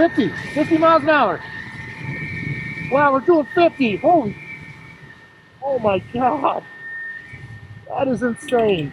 50 miles an hour. Wow, we're doing 50. Holy, oh my God. That is insane.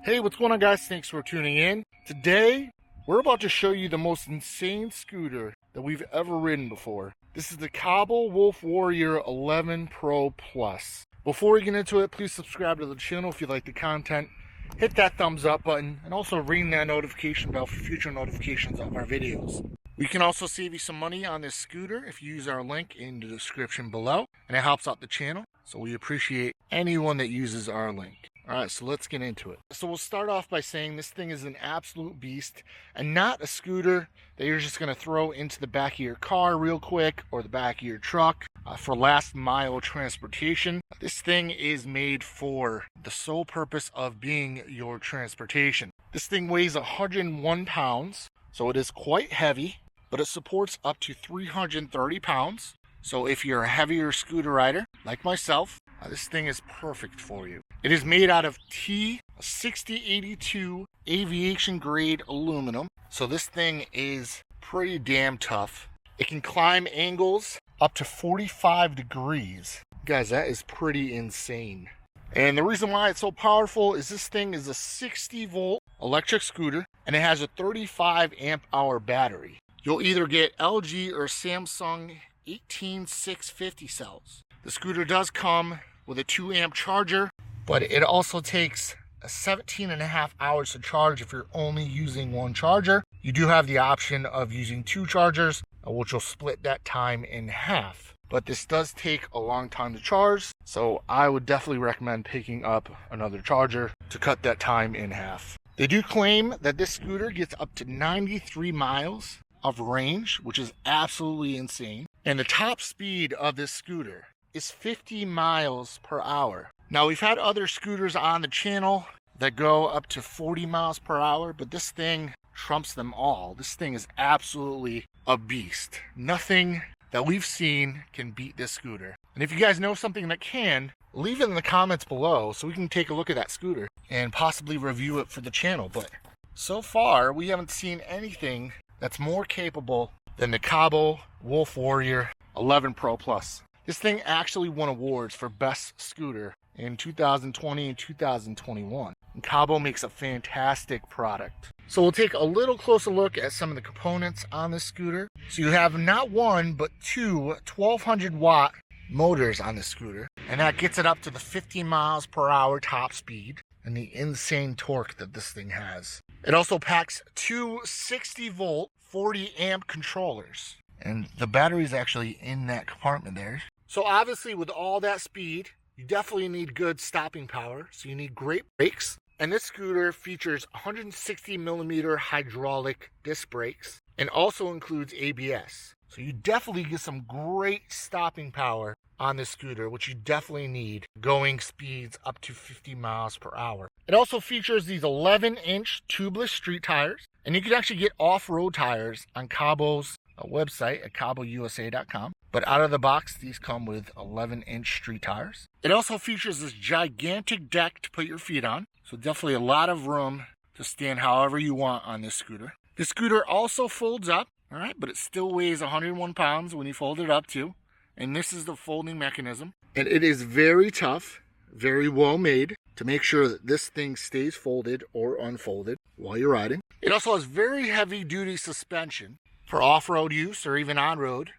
Hey, what's going on, guys? Thanks for tuning in. Today, we're about to show you the most insane scooter that we've ever ridden before. This is the Kaabo Wolf Warrior 11 Pro Plus. Before we get into it, please subscribe to the channel if you like the content. Hit that thumbs up button and also ring that notification bell for future notifications of our videos. We can also save you some money on this scooter if you use our link in the description below, and it helps out the channel, so we appreciate anyone that uses our link. Alright, so let's get into it. So we'll start off by saying this thing is an absolute beast and not a scooter that you're just going to throw into the back of your car real quick or the back of your truck for last mile transportation. This thing is made for the sole purpose of being your transportation. This thing weighs 101 pounds, so it is quite heavy, but it supports up to 330 pounds. So if you're a heavier scooter rider like myself, this thing is perfect for you. It is made out of T6082 aviation grade aluminum. So this thing is pretty damn tough. It can climb angles up to 45 degrees. Guys, that is pretty insane. And the reason why it's so powerful is this thing is a 60 volt electric scooter and it has a 35 amp hour battery. You'll either get LG or Samsung 18650 cells. The scooter does come with a 2 amp charger, but it also takes 17.5 hours to charge if you're only using one charger. You do have the option of using 2 chargers, which will split that time in half. But this does take a long time to charge, so I would definitely recommend picking up another charger to cut that time in half. They do claim that this scooter gets up to 93 miles of range, which is absolutely insane. And the top speed of this scooter is 50 miles per hour. Now, we've had other scooters on the channel that go up to 40 miles per hour, but this thing trumps them all. This thing is absolutely a beast. Nothing that we've seen can beat this scooter. And if you guys know something that can, leave it in the comments below so we can take a look at that scooter and possibly review it for the channel. But so far, we haven't seen anything that's more capable than the Kaabo Wolf Warrior 11 Pro Plus. This thing actually won awards for best scooter in 2020 and 2021. And Kaabo makes a fantastic product. So we'll take a little closer look at some of the components on this scooter. So you have not one, but two 1200 watt motors on the scooter. And that gets it up to the 50 miles per hour top speed and the insane torque that this thing has. It also packs two 60 volt 40 amp controllers. And the battery is actually in that compartment there. So obviously with all that speed, you definitely need good stopping power. So you need great brakes. And this scooter features 160 millimeter hydraulic disc brakes and also includes ABS. So you definitely get some great stopping power on this scooter, which you definitely need going speeds up to 50 miles per hour. It also features these 11-inch tubeless street tires, and you can actually get off-road tires on Kaabo's website at KaaboUSA.com. But out of the box, these come with 11-inch street tires. It also features this gigantic deck to put your feet on, so definitely a lot of room to stand however you want on this scooter. This scooter also folds up, all right, but it still weighs 101 pounds when you fold it up too. And this is the folding mechanism. And it is very tough, very well made to make sure that this thing stays folded or unfolded while you're riding. It also has very heavy duty suspension for off-road use or even on-road.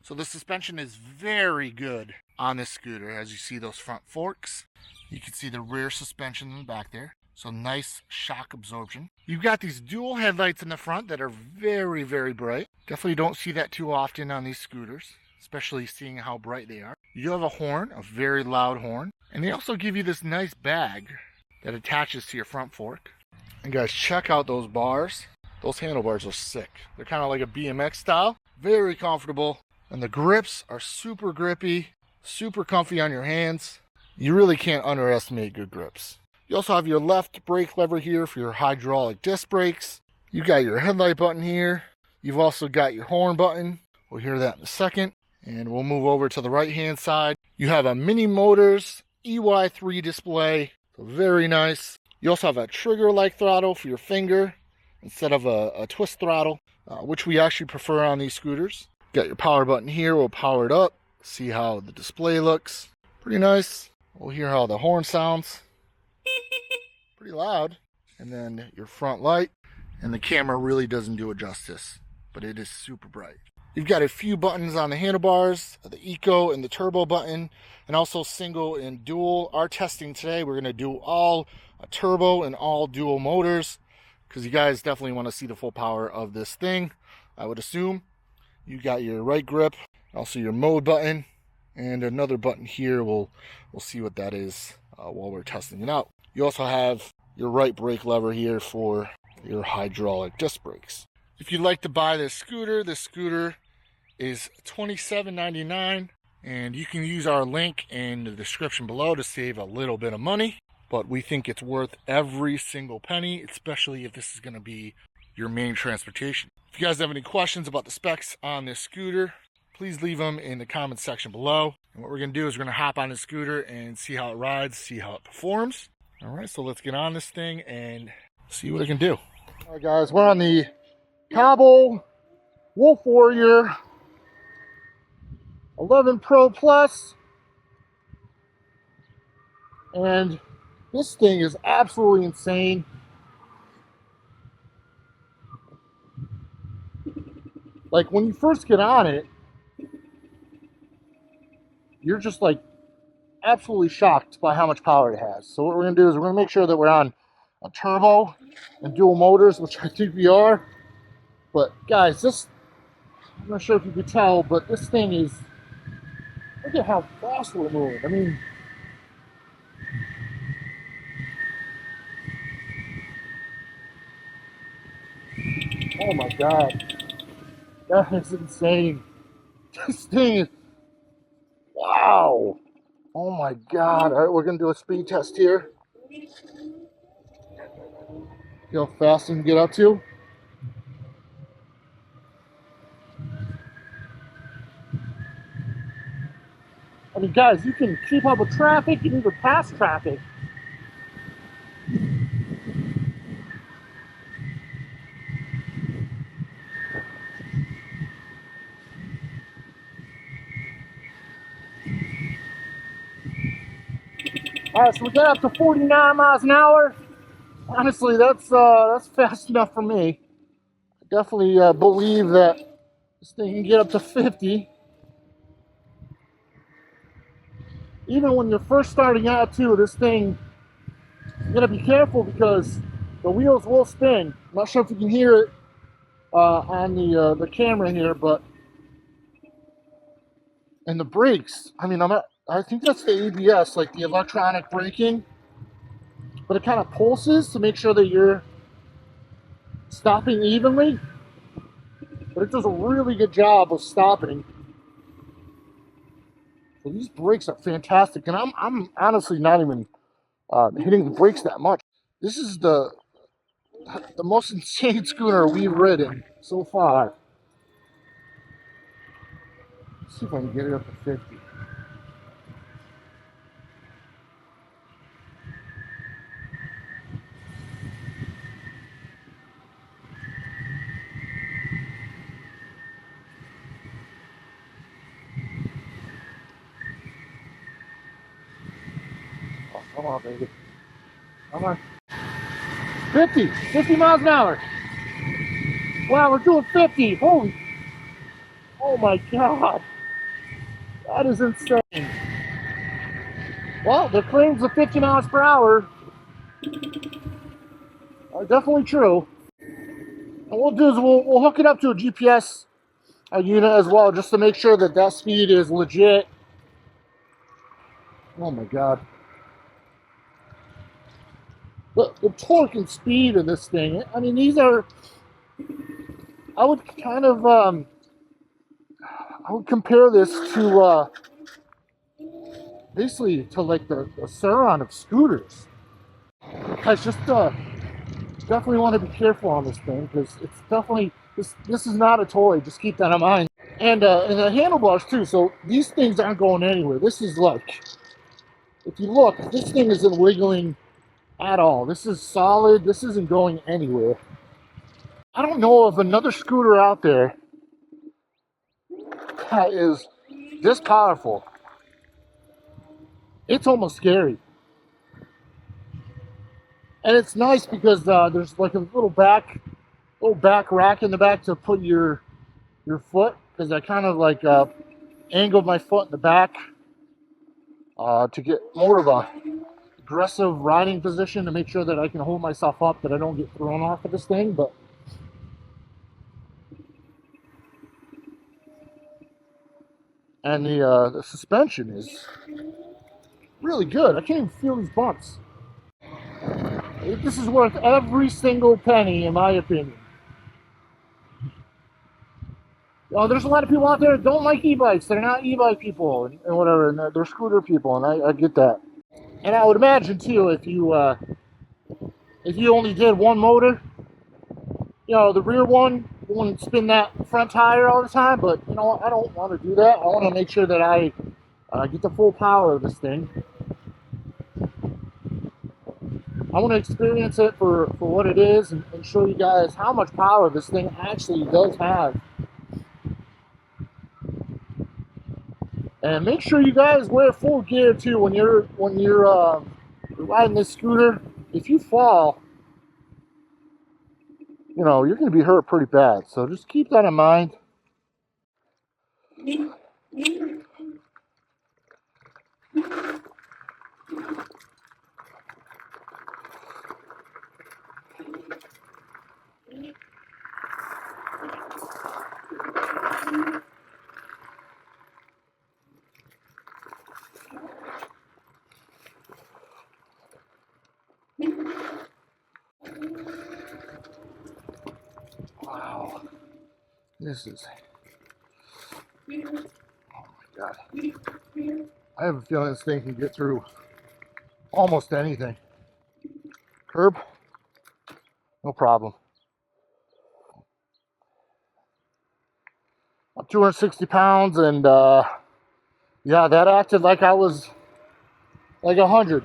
So the suspension is very good on this scooter. As you see those front forks, you can see the rear suspension in the back there. So nice shock absorption. You've got these dual headlights in the front that are very, very bright. Definitely don't see that too often on these scooters, especially seeing how bright they are. You do have a horn, a very loud horn. And they also give you this nice bag that attaches to your front fork. And guys, check out those bars. Those handlebars are sick. They're kind of like a BMX style. Very comfortable. And the grips are super grippy, super comfy on your hands. You really can't underestimate good grips. You also have your left brake lever here for your hydraulic disc brakes. You got your headlight button here. You've also got your horn button. We'll hear that in a second. And we'll move over to the right hand side. You have a Mini Motors EY3 display, so very nice. You also have a trigger-like throttle for your finger instead of a twist throttle, which we actually prefer on these scooters. Got your power button here, we'll power it up. See how the display looks. Pretty nice. We'll hear how the horn sounds. Pretty loud. And then your front light. And the camera really doesn't do it justice, but it is super bright. You've got a few buttons on the handlebars, the Eco and the Turbo button, and also single and dual. Our testing today, we're going to do all turbo and all dual motors, because you guys definitely want to see the full power of this thing, I would assume. You got your right grip, also your mode button, and another button here. We'll see what that is while we're testing it out. You also have your right brake lever here for your hydraulic disc brakes. If you'd like to buy this scooter is $27.99, and you can use our link in the description below to save a little bit of money, but we think it's worth every single penny, especially if this is going to be your main transportation. If you guys have any questions about the specs on this scooter, please leave them in the comments section below. And what we're going to do is we're going to hop on the scooter and see how it rides, see how it performs. All right, so let's get on this thing and see what it can do. All right, guys, we're on the Kaabo Wolf Warrior 11 Pro Plus, and this thing is absolutely insane. Like, when you first get on it, you're just like absolutely shocked by how much power it has. So what we're going to do is we're going to make sure that we're on a turbo and dual motors, which I think we are. But guys, this, I'm not sure if you could tell, but this thing is, look at how fast we're moving. I mean, oh my God, that is insane. This thing is, wow. Oh my God. All right, we're gonna do a speed test here. See how fast we can get up to. I mean, guys, you can keep up with traffic, you can even pass traffic. All right, so we got up to 49 miles an hour. Honestly, that's fast enough for me. I definitely believe that this thing can get up to 50. Even when you're first starting out too, this thing, you gotta be careful because the wheels will spin. I'm not sure if you can hear it on the camera here, but and the brakes. I mean, I think that's the ABS, like the electronic braking, but it kind of pulses to make sure that you're stopping evenly. But it does a really good job of stopping. So these brakes are fantastic, and I'm honestly not even hitting the brakes that much. This is the most insane scooter we've ridden so far. Let's see if I can get it up to 50. Oh, come on, baby. Come on. 50 miles an hour. Wow, we're doing 50. Holy, oh my God. That is insane. Well, the claims of 50 miles per hour are definitely true. And what we'll do is we'll hook it up to a GPS unit as well, just to make sure that that speed is legit. Oh my God. The torque and speed of this thing, I mean, these are, I would kind of, I would compare this to, basically to like the Surron of scooters. Guys, just definitely want to be careful on this thing, because it's definitely, this is not a toy, just keep that in mind. And the handlebars too. So these things aren't going anywhere. This is like, if you look, this thing isn't wiggling at all. This is solid. This isn't going anywhere. I don't know of another scooter out there that is this powerful. It's almost scary. And it's nice because there's like a little back rack in the back to put your foot, because I kind of like angled my foot in the back to get more of a aggressive riding position, to make sure that I can hold myself up, that I don't get thrown off of this thing. But and the suspension is really good. I can't even feel these bumps. This is worth every single penny, in my opinion. There's a lot of people out there that don't like e-bikes. They're not e-bike people and whatever, and they're scooter people, and I get that. And I would imagine too, if you only did one motor, the rear one wouldn't spin that front tire all the time. But I don't want to do that. I want to make sure that I get the full power of this thing. I want to experience it for what it is, and show you guys how much power this thing actually does have. And make sure you guys wear full gear too when you're riding this scooter. If you fall, you're going to be hurt pretty bad. So just keep that in mind. Wow. This is... oh my God. I have a feeling this thing can get through almost anything. Curb, no problem. I'm 260 pounds, and yeah, that acted like I was like 100.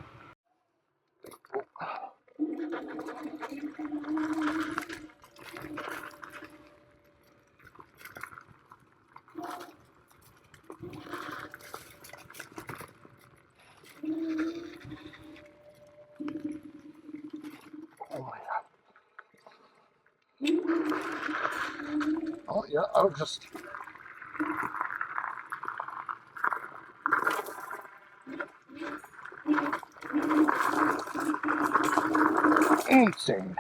Oh my God. Oh yeah, I'll just... insane.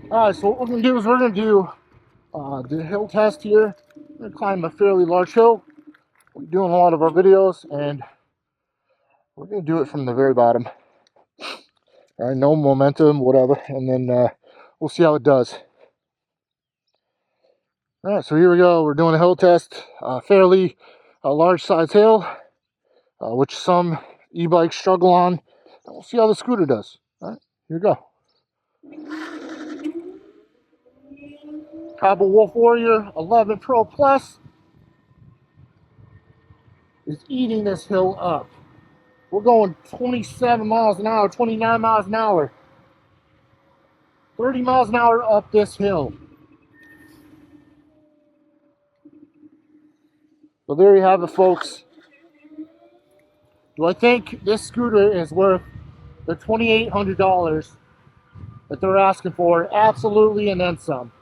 Alright, so what we're going to do is we're going to do the hill test here. We're going to climb a fairly large hill. We're doing a lot of our videos, and we're going to do it from the very bottom. Alright, no momentum, whatever, and then we'll see how it does. Alright, so here we go. We're doing a hill test. Fairly large size hill, which some e-bikes struggle on. And we'll see how the scooter does. Alright, here we go. Kaabo Wolf Warrior 11 Pro Plus is eating this hill up. We're going 27 miles an hour, 29 miles an hour, 30 miles an hour up this hill. So there you have it, folks. Do I think this scooter is worth the $2,800 that they're asking for? Absolutely, and then some.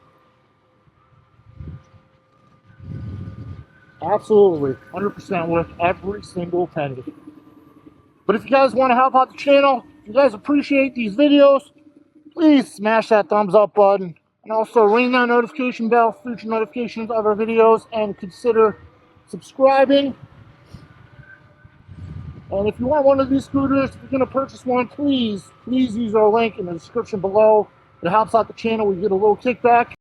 Absolutely, 100% worth every single penny. But if you guys want to help out the channel, if you guys appreciate these videos, please smash that thumbs up button. And also ring that notification bell for future notifications of our videos, and consider subscribing. And if you want one of these scooters, if you're going to purchase one, please use our link in the description below. It helps out the channel. We get a little kickback.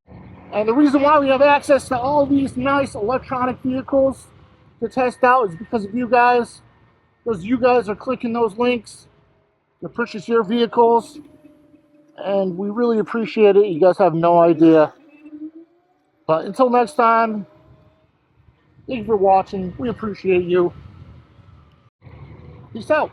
And the reason why we have access to all these nice electronic vehicles to test out is because of you guys. Because you guys are clicking those links to purchase your vehicles. And we really appreciate it. You guys have no idea. But until next time, thank you for watching. We appreciate you. Peace out.